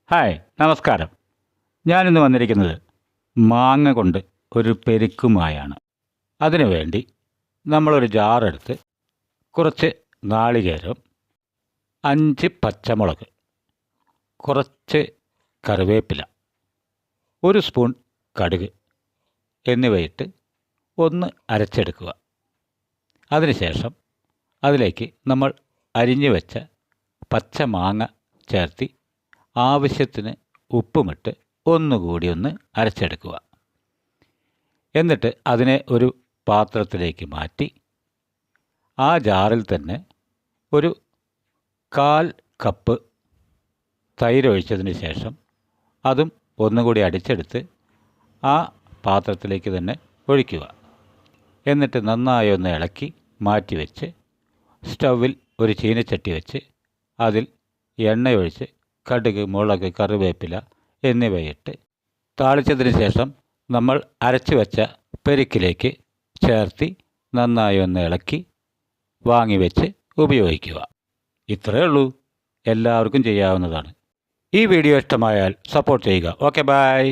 Hi, നമസ്കാരം. ഞാനിന്ന് വന്നിരിക്കുന്നത് മാങ്ങ കൊണ്ട് ഒരു പെരുക്കുമായാണ്. അതിനു വേണ്ടി നമ്മളൊരു ജാറെടുത്ത് കുറച്ച് നാളികേരം, 5 പച്ചമുളക്, കുറച്ച് കറിവേപ്പില, 1 സ്പൂൺ കടുക് എന്നിവയിട്ട് ഒന്ന് അരച്ചെടുക്കുക. അതിനുശേഷം അതിലേക്ക് നമ്മൾ അരിഞ്ഞു വെച്ച പച്ച മാങ്ങ ചേർത്തി ആവശ്യത്തിന് ഉപ്പുമിട്ട് ഒന്നുകൂടി ഒന്ന് അരച്ചെടുക്കുക. എന്നിട്ട് അതിനെ ഒരു പാത്രത്തിലേക്ക് മാറ്റി ആ ജാറിൽ തന്നെ ഒരു 1/4 കപ്പ് തൈര് ഒഴിച്ചതിന് ശേഷം അതും ഒന്നുകൂടി അടിച്ചെടുത്ത് ആ പാത്രത്തിലേക്ക് തന്നെ ഒഴിക്കുക. എന്നിട്ട് നന്നായി ഒന്ന് ഇളക്കി മാറ്റി വെച്ച് സ്റ്റൗവിൽ ഒരു ചീനച്ചട്ടി വെച്ച് അതിൽ എണ്ണയൊഴിച്ച് കടുക്, മുളക്, കറിവേപ്പില എന്നിവയിട്ട് താളിച്ചതിന് ശേഷം നമ്മൾ അരച്ചു വെച്ച പെരുക്കിലേക്ക് ചേർത്തി നന്നായി ഒന്ന് ഇളക്കി വാങ്ങി വെച്ച് ഉപയോഗിക്കുക. ഇത്രയേ ഉള്ളൂ. എല്ലാവർക്കും ചെയ്യാവുന്നതാണ്. ഈ വീഡിയോ ഇഷ്ടമായാൽ സപ്പോർട്ട് ചെയ്യുക. Okay, by.